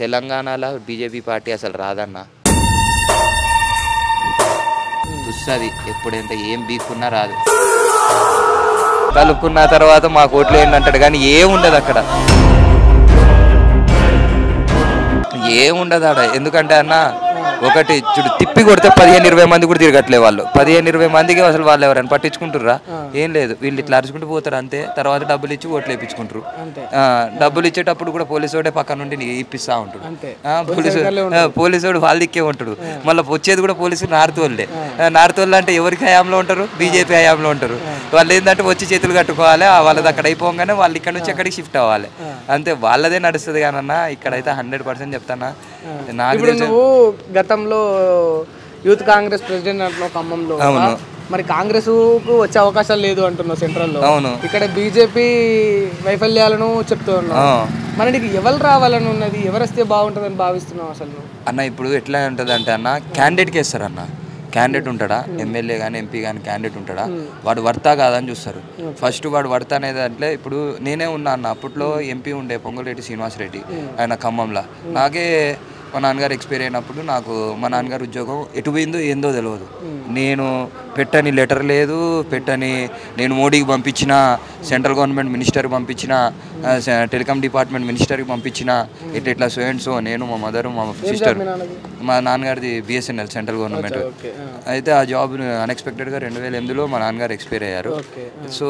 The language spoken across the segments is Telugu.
తెలంగాణలో బీజేపీ పార్టీ అసలు రాదన్న చూస్తుంది ఎప్పుడెంత ఏం బీక్కున్నా రాదు కలుపుకున్న తర్వాత మాకు ఓట్లు ఏంటంటాడు కానీ ఏముండదు అక్కడ ఏముండదు ఆడ ఎందుకంటే అన్న ఒకటి చూడు తిప్పి కొడితే 15-20 మంది కూడా తిరగట్లే వాళ్ళు 15-20 మందికి అసలు వాళ్ళు ఎవరైనా పట్టించుకుంటుర్రా ఏం లేదు వీళ్ళు ఇట్లా అరుచుకుంటూ పోతారు అంతే తర్వాత డబ్బులు ఇచ్చి ఓట్లు వేయించుకుంటారు డబ్బులు ఇచ్చేటప్పుడు కూడా పోలీసు వాడే పక్క నుండి ఇప్పిస్తా ఉంటాడు పోలీసు వాడు వాళ్ళ దిక్కే ఉంటాడు మళ్ళీ వచ్చేది కూడా పోలీసులు నార్తోళ్ళు అంటే ఎవరికి హయాంలో ఉంటారు బీజేపీ హయాంలో ఉంటారు వాళ్ళు ఏంటంటే వచ్చి చేతులు కట్టుకోవాలి వాళ్ళది అక్కడ అయిపోగానే వాళ్ళు ఇక్కడ నుంచి ఎక్కడికి షిఫ్ట్ అవ్వాలి అంతే వాళ్ళదే నడుస్తుంది కానన్న ఇక్కడైతే 100% చెప్తానా నాకు గతంలో యూత్ కాంగ్రెస్ ప్రెసిడెంట్ అంటున్నావు ఖమ్మంలో మరి కాంగ్రెస్ కు వచ్చే అవకాశాలు లేదు అంటున్నావు సెంట్రల్ లో ఇక్కడ బీజేపీ వైఫల్యాలను చెప్తున్నావు మరి నీకు ఎవరు రావాలని ఉన్నది ఎవరు వస్తే బాగుంటుందని భావిస్తున్నావు అసలు అన్న ఇప్పుడు ఎట్లా ఉంటుంది అంటే అన్న క్యాండిడేట్కి వేస్తారు అన్న క్యాండిడేట్ ఉంటాడా ఎమ్మెల్యే కానీ ఎంపీ కానీ క్యాండిడేట్ ఉంటాడా వాడు వర్తా కాదని చూస్తారు ఫస్ట్ వాడు వర్తా అనేది అంటే ఇప్పుడు నేనే ఉన్నా అన్న అప్పట్లో ఎంపీ ఉండే పొంగులేటి శ్రీనివాసరెడ్డి ఆయన ఖమ్మంలో నాకే మా నాన్నగారు ఎక్స్పైర్ అయినప్పుడు నాకు మా నాన్నగారు ఉద్యోగం ఎటు పోయిందో ఏందో తెలియదు నేను పెట్టని లెటర్ లేదు నేను మోడీకి పంపించిన సెంట్రల్ గవర్నమెంట్ మినిస్టర్కి పంపించిన టెలికాం డిపార్ట్మెంట్ మినిస్టర్కి పంపించిన ఇట్లా సో నేను మా మదర్ మా సిస్టర్ మా నాన్నగారిది బిఎస్ఎన్ఎల్ సెంట్రల్ గవర్నమెంట్ అయితే ఆ జాబ్ అన్ఎక్స్పెక్టెడ్గా 2008లో మా నాన్నగారు ఎక్స్పైర్ అయ్యారు సో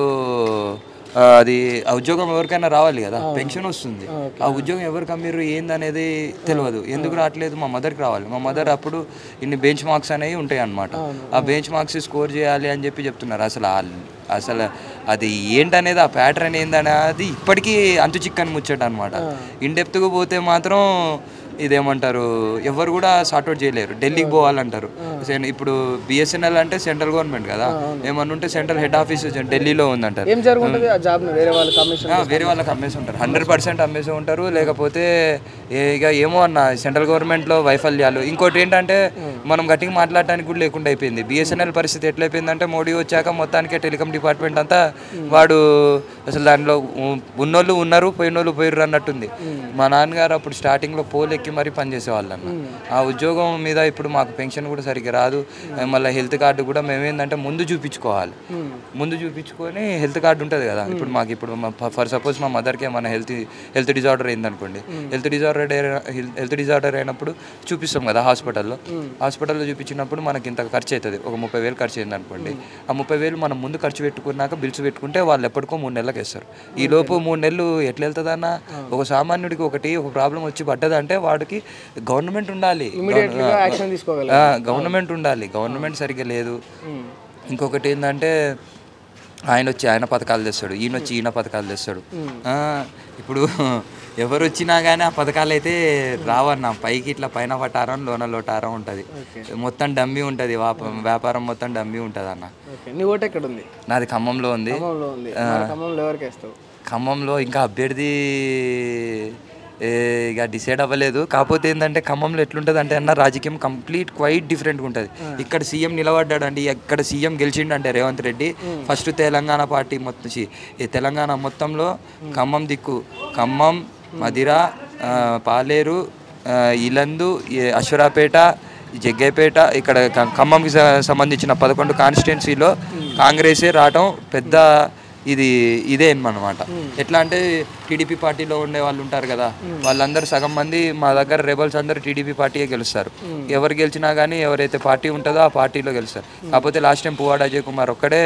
అది ఆ ఉద్యోగం ఎవరికైనా రావాలి కదా పెన్షన్ వస్తుంది ఆ ఉద్యోగం ఎవరికి అమ్మిర్రు ఏందనేది తెలియదు ఎందుకు రావట్లేదు మా మదర్కి రావాలి మా మదర్ అప్పుడు ఇన్ని బెంచ్ మార్క్స్ అనేవి ఉంటాయి అన్నమాట ఆ బెంచ్ మార్క్స్ స్కోర్ చేయాలి అని చెప్పి చెప్తున్నారు అసలు అది ఏంటనేది ఆ ప్యాటర్న్ ఏందనేది ఇప్పటికీ అంతు చిక్కని ముచ్చట అనమాట ఇన్డెప్త్గా పోతే మాత్రం ఇదేమంటారు ఎవరు కూడా సార్ట్అవుట్ చేయలేరు ఢిల్లీకి పోవాలంటారు ఇప్పుడు బిఎస్ఎన్ఎల్ అంటే సెంట్రల్ గవర్నమెంట్ కదా ఏమన్నా ఉంటే సెంట్రల్ హెడ్ ఆఫీస్ ఢిల్లీలో ఉందంటారు వేరే వాళ్ళకి అమ్మేసి ఉంటారు 100% అమ్మేసి ఉంటారు లేకపోతే ఇక ఏమో అన్న సెంట్రల్ గవర్నమెంట్లో వైఫల్యాలు ఇంకోటి ఏంటంటే మనం గట్టిగా మాట్లాడటానికి కూడా లేకుండా అయిపోయింది బిఎస్ఎన్ఎల్ పరిస్థితి ఎట్లయిపోయిందంటే మోడీ వచ్చాక మొత్తానికే టెలికాం డిపార్ట్మెంట్ అంతా వాడు అసలు దాంట్లో ఉన్నోళ్ళు ఉన్నారు పోయినోళ్ళు పోయిర్రు అన్నట్టుంది మా నాన్నగారు అప్పుడు స్టార్టింగ్లో పోలెక్కి మరీ పనిచేసేవాళ్ళు అన్న ఆ ఉద్యోగం మీద ఇప్పుడు మాకు పెన్షన్ కూడా సరిగ్గా రాదు మళ్ళీ హెల్త్ కార్డు కూడా మేమేందంటే ముందు చూపించుకోవాలి ముందు చూపించుకొని హెల్త్ కార్డు ఉంటుంది కదా ఇప్పుడు మాకు ఇప్పుడు ఫర్ సపోజ్ మా మదర్కి ఏమైనా హెల్త్ డిజార్డర్ అయిందనుకోండి హెల్త్ డిజార్డర్ అయినప్పుడు చూపిస్తాం కదా హాస్పిటల్లో చూపించినప్పుడు మనకి ఇంత ఖర్చు అవుతుంది ఒక 30,000 ఖర్చు అయింది అనుకోండి ఆ 30,000 మనం ముందు ఖర్చు పెట్టుకున్నాక బిల్స్ పెట్టుకుంటే వాళ్ళు ఎప్పటికో 3 నెలలకు వేస్తారు ఈ లోపు 3 నెలలు ఎట్లా వెళ్తుందన్న ఒక సామాన్యుడికి ఒక ప్రాబ్లం వచ్చి పడ్డదంటే వాడికి గవర్నమెంట్ ఉండాలి గవర్నమెంట్ సరిగ్గా లేదు ఇంకొకటి ఏంటంటే ఆయన వచ్చి ఆయన పథకాలు తెస్తాడు ఈయన పథకాలు తెస్తాడు ఇప్పుడు ఎవరు వచ్చినా కానీ ఆ పథకాలు అయితే రావన్న పైకి ఇట్లా పైన పట్టారం లోన లోటారం ఉంటుంది మొత్తం డమ్మీ ఉంటుంది వ్యాపారం మొత్తం డమ్మీ ఉంటుంది అన్న నాది ఖమ్మంలో ఉంది ఖమ్మంలో ఇంకా అభ్యర్థి ఇక డిసైడ్ అవ్వలేదు కాకపోతే ఏంటంటే ఖమ్మంలో ఎట్లుంటుంది అంటే అన్న రాజకీయం క్వైట్ డిఫరెంట్గా ఉంటుంది ఇక్కడ సీఎం నిలబడ్డాడు అండి ఇక్కడ సీఎం గెలిచిండు అంటే రేవంత్ రెడ్డి ఫస్ట్ తెలంగాణ పార్టీ తెలంగాణ మొత్తంలో ఖమ్మం దిక్కు ఖమ్మం మదిర పాలేరు ఇలందు అశ్వరాపేట జగ్గైపేట ఇక్కడ ఖమ్మంకి సంబంధించిన 11 కాన్స్టిట్యున్సీలో కాంగ్రెసే రావటం పెద్ద ఇదే అనమాట ఎట్లా అంటే టీడీపీ పార్టీలో ఉండే వాళ్ళు ఉంటారు కదా వాళ్ళందరూ సగం మంది మా దగ్గర రెబల్స్ అందరూ టీడీపీ పార్టీయే గెలుస్తారు ఎవరు గెలిచినా కానీ ఎవరైతే పార్టీ ఉంటుందో ఆ పార్టీలో గెలుస్తారు కాకపోతే లాస్ట్ టైం పువ్వాడ అజయ్ కుమార్ ఒక్కడే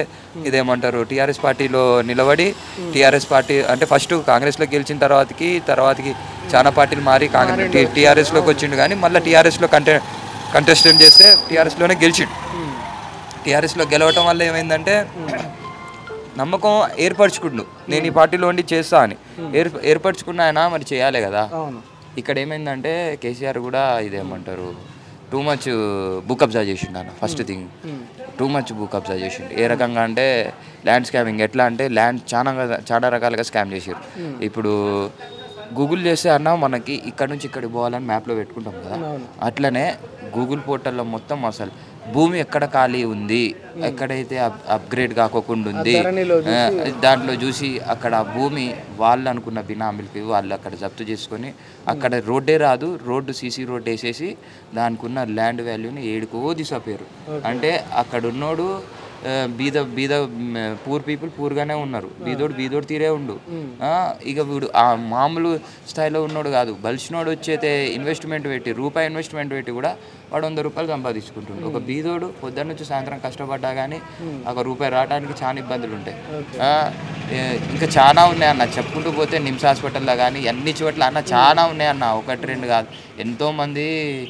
ఇదేమంటారు టీఆర్ఎస్ పార్టీలో నిలబడి టీఆర్ఎస్ పార్టీ అంటే ఫస్ట్ కాంగ్రెస్లో గెలిచిన తర్వాతకి చాలా పార్టీలు మారి టీఆర్ఎస్లోకి వచ్చిండు కానీ మళ్ళీ టీఆర్ఎస్లో కంటెస్టెంట్ చేస్తే టీఆర్ఎస్లోనే గెలిచిండు టీఆర్ఎస్లో గెలవటం వల్ల ఏమైందంటే నమ్మకం ఏర్పరచుకుండు నేను ఈ పార్టీలో ఉండి చేస్తా అని ఏర్పరచుకున్న ఆయన మరి చేయాలి కదా ఇక్కడ ఏమైందంటే కేసీఆర్ కూడా ఇదేమంటారు టూ మచ్ భూ కబ్జా చేసిండు అన్న ఫస్ట్ థింగ్ టూ మచ్ భూ కబ్జా చేసిండు ఏ రకంగా అంటే ల్యాండ్ స్కామింగ్ ఎట్లా అంటే ల్యాండ్ చాలా రకాలుగా స్కామ్ చేసారు ఇప్పుడు గూగుల్ చేస్తే అన్న మనకి ఇక్కడ నుంచి ఇక్కడికి పోవాలని మ్యాప్లో పెట్టుకుంటాం కదా అట్లనే గూగుల్ పోర్టల్లో మొత్తం అసలు భూమి ఎక్కడ ఖాళీ ఉంది, ఎక్కడైతే అప్గ్రేడ్ కాకోకుండా ఉంది, దాంట్లో చూసి అక్కడ ఆ భూమి వాళ్ళు అనుకున్న బినామీలకి వాళ్ళు అక్కడ జప్తు చేసుకొని అక్కడ రోడ్డే రాదు, రోడ్డు సీసీ రోడ్డు వేసేసి దానికి ఉన్న ల్యాండ్ వాల్యూని ఏడుకో తీసపోయారు. అంటే అక్కడ ఉన్నోడు బీద బీద పూర్ పీపుల్ పూర్గానే ఉన్నారు, బీదోడు తీరే ఉండు. ఇక వీడు ఆ మామూలు స్థాయిలో ఉన్నోడు కాదు, బలిసినోడు వచ్చేతే ఇన్వెస్ట్మెంట్ పెట్టి రూపాయి ఇన్వెస్ట్మెంట్ పెట్టి కూడా వాడు 100 రూపాయలు సంపాదించుకుంటుండు. ఒక బీదోడు పొద్దున్న నుంచి సాయంత్రం కష్టపడ్డా కానీ ఒక రూపాయి రావడానికి చాలా ఇబ్బందులు ఉంటాయి. ఇంకా చాలా ఉన్నాయన్న, చెప్పుకుంటూ పోతే నిమ్స్ హాస్పిటల్లో కానీ అన్ని చోట్ల అన్న చాలా ఉన్నాయన్న, 1-2 కాదు. ఎంతోమంది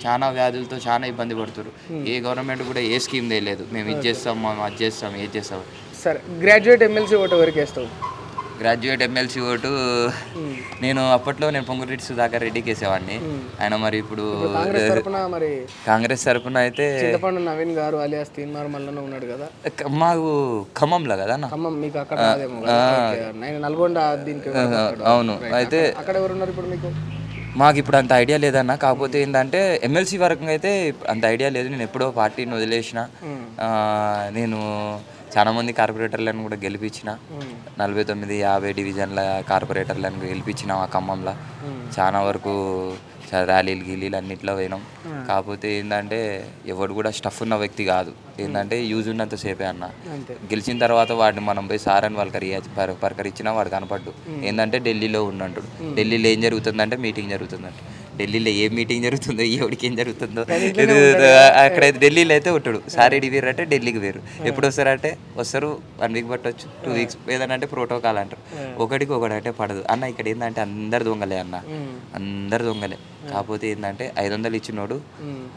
చాలా వ్యాధులతో చాలా ఇబ్బంది పడుతున్నారు. ఏ గవర్నమెంట్ కూడా ఏ స్కీమ్ తెలియలేదు, మేము ఇది చేస్తాం, మేము అది చేస్తాం, ఏది చేస్తాం. సరే, గ్రాడ్యుయేట్ ఎమ్మెల్సీ ఓటు ఎవరికి వేస్తావు? గ్రాడ్యుయేట్ ఎమ్మెల్సీ ఓటు నేను అప్పట్లో పొంగురెడ్డి సుధాకర్ రెడ్డికి వేసేవాడిని. ఆయన మరి ఇప్పుడు కాంగ్రెస్ తరపున అయితే నవీన్ గారు అలియాస్ తీన్మార్ మల్లన్న ఉన్నాడు కదా, మాకు ఖమ్మంలో కదా మీకు అక్కడ నల్గొండ. అవును, అయితే అక్కడ ఎవరు ఉన్నారు ఇప్పుడు మీకు? మాకు ఇప్పుడు అంత ఐడియా లేదన్న. కాకపోతే ఏంటంటే ఎమ్మెల్సీ వరకు అయితే అంత ఐడియా లేదు. నేను ఎప్పుడో పార్టీని వదిలేసిన. నేను చాలా మంది కార్పొరేటర్లను కూడా గెలిపించిన, 49-50 డివిజన్ల కార్పొరేటర్లను గెలిపించినాం ఆ ఖమ్మంలో. చాలా వరకు ర్యాలీలు గీలీలు అన్నింటిలో పోయినాం. కాకపోతే ఏంటంటే ఎవడు కూడా స్టఫ్ ఉన్న వ్యక్తి కాదు. ఏంటంటే యూజ్ ఉన్నంతసేపే అన్న. గెలిచిన తర్వాత వాడిని మనం పోయి సార్ అని పలకరించినా వాడు కనపడ్డు. ఏంటంటే ఢిల్లీలో ఉన్నట్టు. ఢిల్లీలో ఏం జరుగుతుందంటే మీటింగ్ జరుగుతుందంట. ఢిల్లీలో ఏ మీటింగ్ జరుగుతుందో, ఎవరికి ఏం జరుగుతుందో అక్కడైతే ఢిల్లీలో అయితే ఉంటాడు. సారేడి వేరు అంటే ఢిల్లీకి వేరు. ఎప్పుడు వస్తారంటే వస్తారు 1 వీక్ పట్టవచ్చు, 2 వీక్స్. ఏదంటే ప్రోటోకాల్ అంటారు. ఒకటికి ఒకటి పడదు అన్న. ఇక్కడ ఏంటంటే అందరు దొంగలే అన్న, అందరు దొంగలే. కాకపోతే ఏంటంటే 500 ఇచ్చినోడు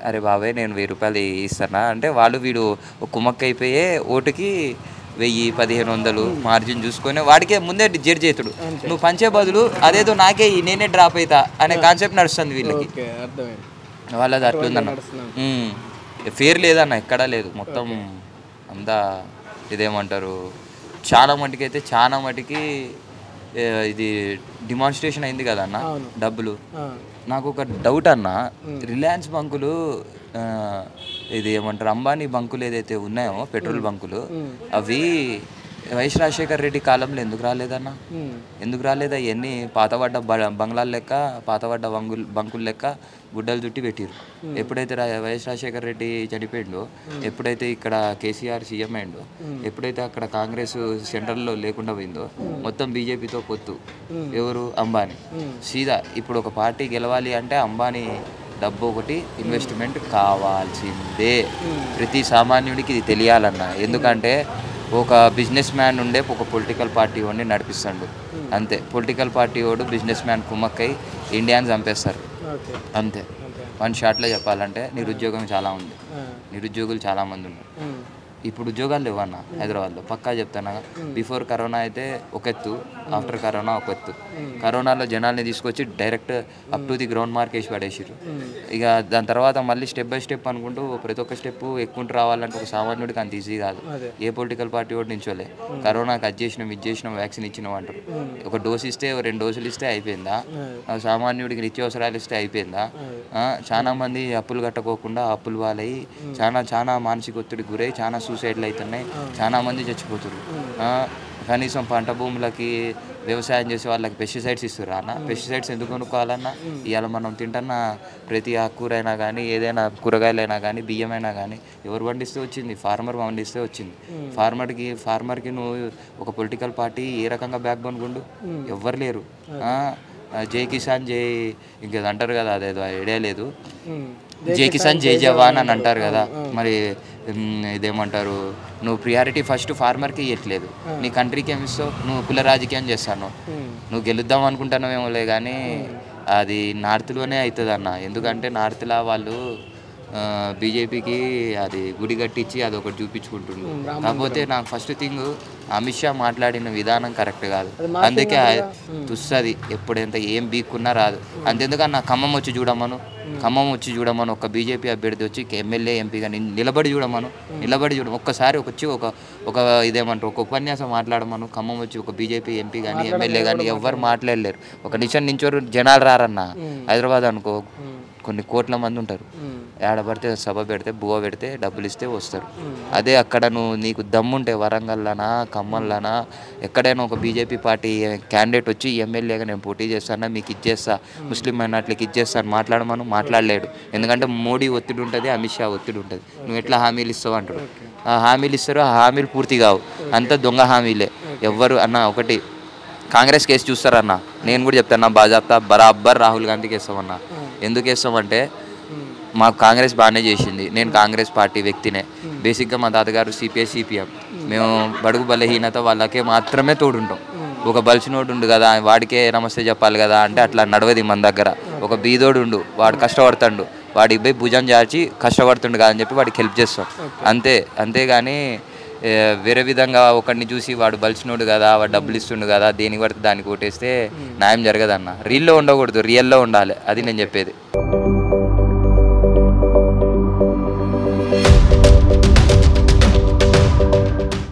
అరే బాబాయ్ నేను 1000 రూపాయలు ఇస్తానా అంటే వాళ్ళు వీడు కుమ్మక్క అయిపోయే ఓటుకి 1000-1500 మార్జిన్ చూసుకొని వాడికే ముందే జడ్జ్ చేతుడు. నువ్వు పంచే బదులు అదేదో నాకే నేనే డ్రాప్ అవుతా అనే కాన్సెప్ట్ నడుస్తుంది వీళ్ళకి. వాళ్ళది అట్లుందన్న. ఫేర్ లేదన్న, ఎక్కడా లేదు. మొత్తం అంతా ఇదేమంటారు, చాలా మటుకైతే చాలా మటుకి ఇది డిమాన్స్ట్రేషన్ అయింది కదా అన్న డబ్బులు. నాకు ఒక డౌట్ అన్న, రిలయన్స్ బంకులు ఇది ఏమంటారు అంబానీ బంకులు ఏదైతే ఉన్నాయో పెట్రోల్ బంకులు, అవి వైఎస్ రాజశేఖర్ రెడ్డి కాలంలో ఎందుకు రాలేదన్న? ఎందుకు రాలేదా? ఇవన్నీ పాతబడ్డ బంగ్లాల లెక్క, పాతబడ్డ బంకుల లెక్క గుడ్డలు చుట్టి పెట్టిరు. ఎప్పుడైతే వైఎస్ రాజశేఖర్ రెడ్డి చనిపోయిండో, ఎప్పుడైతే ఇక్కడ కేసీఆర్ సీఎం అయిండో, ఎప్పుడైతే అక్కడ కాంగ్రెస్ సెంట్రల్లో లేకుండా పోయిందో, మొత్తం బీజేపీతో పొత్తు. ఎవరు? అంబానీ. సీదా ఇప్పుడు ఒక పార్టీ గెలవాలి అంటే అంబానీ డబ్బు ఒకటి ఇన్వెస్ట్మెంట్ కావాల్సిందే. ప్రతి సామాన్యుడికి ఇది తెలియాలన్న. ఎందుకంటే ఒక బిజినెస్ మ్యాన్ ఉండే ఒక పొలిటికల్ పార్టీ వాడిని నడిపిస్తాడు అంతే. పొలిటికల్ పార్టీ వాడు బిజినెస్ మ్యాన్ కుమ్మక్కై ఇండియాని చంపేస్తారు అంతే. 1 షాట్లో చెప్పాలంటే నిరుద్యోగం చాలా ఉంది, నిరుద్యోగులు చాలామంది ఉన్నారు. ఇప్పుడు ఉద్యోగాలు లేవన్న హైదరాబాద్లో, పక్కా చెప్తాను. బిఫోర్ కరోనా అయితే ఒక ఎత్తు, ఆఫ్టర్ కరోనా ఒక ఎత్తు. కరోనాలో జనాల్ని తీసుకొచ్చి direct up to the ground mark వేసి పడేసారు. ఇక దాని తర్వాత మళ్ళీ స్టెప్ బై స్టెప్ అనుకుంటూ ప్రతి ఒక్క స్టెప్ ఎక్కుంటూ రావాలంటే ఒక సామాన్యుడికి అంత ఈజీ కాదు. ఏ పొలిటికల్ పార్టీ కూడా నించోలే. కరోనాకి అది చేసినాం ఇది చేసినాం వ్యాక్సిన్ ఇచ్చినాం అంటారు. ఒక డోసు ఇస్తే 2 డోసులు ఇస్తే అయిపోయిందా? సామాన్యుడికి నిత్యావసరాలు ఇస్తే అయిపోయిందా? చాలా మంది అప్పులు కట్టుకోకుండా అప్పులు వాళ్ళయి చాలా మానసిక ఒత్తిడికి గురై చాలా సూసైడ్లు అవుతున్నాయి, చాలా మంది చచ్చిపోతున్నారు. కనీసం పంట భూములకి వ్యవసాయం చేసే వాళ్ళకి పెస్టిసైడ్స్ ఇస్తారు అన్న. పెస్టిసైడ్స్ ఎందుకు కొనుక్కోవాలన్నా? ఇవాళ మనం తింటున్న ప్రతి ఆకుకూరైనా కానీ, ఏదైనా కూరగాయలైనా కానీ, బియ్యమైనా కానీ ఎవరు పండిస్తే వచ్చింది? ఫార్మర్ పండిస్తే వచ్చింది. ఫార్మర్కి నువ్వు ఒక పొలిటికల్ పార్టీ ఏ రకంగా బ్యాక్ బోన్ గుండు? ఎవ్వరు లేరు. జై కిసాన్ జై ఇంకేదో అంటారు కదా, అదేదో ఐడియా లేదు. జై కిసాన్ జై జవాన్ అని అంటారు కదా. మరి ఇదేమంటారు, నువ్వు ప్రియారిటీ ఫస్ట్ ఫార్మర్కి ఇవ్వట్లేదు, నీ కంట్రీకి ఏమి ఇస్తావు? నువ్వు కుల రాజకీయం చేస్తాను. నువ్వు గెలుద్దాం అనుకుంటున్నావేమోలే కానీ అది నార్త్లోనే అవుతుంది అన్న. ఎందుకంటే నార్త్లో వాళ్ళు బీజేపీకి అది గుడి కట్టించి అది ఒకటి చూపించుకుంటుండ్రు. కాకపోతే నాకు ఫస్ట్ థింగ్ అమిత్ షా మాట్లాడిన విధానం కరెక్ట్ కాదు. అందుకే తుస్సది ఎప్పుడెంత ఏం బీక్కున్నా రాదు. అంతెందుకన్నా ఖమ్మం వచ్చి చూడమను ఒక బీజేపీ అభ్యర్థి వచ్చి ఎమ్మెల్యే ఎంపీగా నిలబడి చూడమను ఒక్కసారి వచ్చి ఒక ఇదేమంటారు ఒక ఉపన్యాసం మాట్లాడమను. ఖమ్మం వచ్చి ఒక బీజేపీ ఎంపీ కానీ ఎమ్మెల్యే కానీ ఎవ్వరు మాట్లాడలేరు. ఒక నించోరు జనాలు రారన్న. హైదరాబాద్ అనుకో కొన్ని కోట్ల మంది ఉంటారు. ఏడబడితే సభ పెడితే బువ్వ పెడితే డబ్బులు ఇస్తే వస్తారు. అదే అక్కడ నీకు దమ్ముంటే వరంగల్లోనా ఖమ్మంలోనా ఎక్కడైనా ఒక బీజేపీ పార్టీ క్యాండిడేట్ వచ్చి ఎమ్మెల్యేగా నేను పోటీ చేస్తాను, మీకు ఇచ్చేస్తా, ముస్లిం మైనార్టీలకు ఇచ్చేస్తాను మాట్లాడమను. ఎందుకంటే మోడీ ఒత్తిడి ఉంటుంది, అమిత్ షా ఒత్తిడి ఉంటుంది. నువ్వు ఎట్లా హామీలు ఇస్తావు అంటారు. ఆ హామీలు ఇస్తారు, ఆ హామీలు పూర్తి కావు, అంతా దొంగ హామీలే. ఎవ్వరు అన్న ఒకటి కాంగ్రెస్ కేసు చూస్తారన్న, నేను కూడా చెప్తాను బాజాప్తా బరాబర్ రాహుల్ గాంధీకి వేస్తామన్నా. ఎందుకు వేస్తామంటే మాకు కాంగ్రెస్ బాగానే చేసింది, నేను కాంగ్రెస్ పార్టీ వ్యక్తినే. బేసిక్గా మా తాతగారు సిపిఎం. మేము బడుగు బలహీనత వాళ్ళకే మాత్రమే తోడుంటాం. ఒక బలిసినోడు ఉండు కదా వాడికే నమస్తే చెప్పాలి కదా అంటే అట్లా నడవది మన దగ్గర. ఒక బీదోడు ఉండు వాడు కష్టపడుతుండు, వాడికి పోయి భుజం చాచి కష్టపడుతుండు కదా అని చెప్పి వాడికి హెల్ప్ చేస్తాం అంతేగాని వేరే విధంగా ఒకరిని చూసి వాడు బలిసినోడు కదా వాడు డబ్బులు ఇస్తుండు కదా దేనికి పడితే దానికి కొట్టేస్తే న్యాయం జరగదన్న. రీల్లో ఉండకూడదు, రియల్లో ఉండాలి, అది నేను చెప్పేది.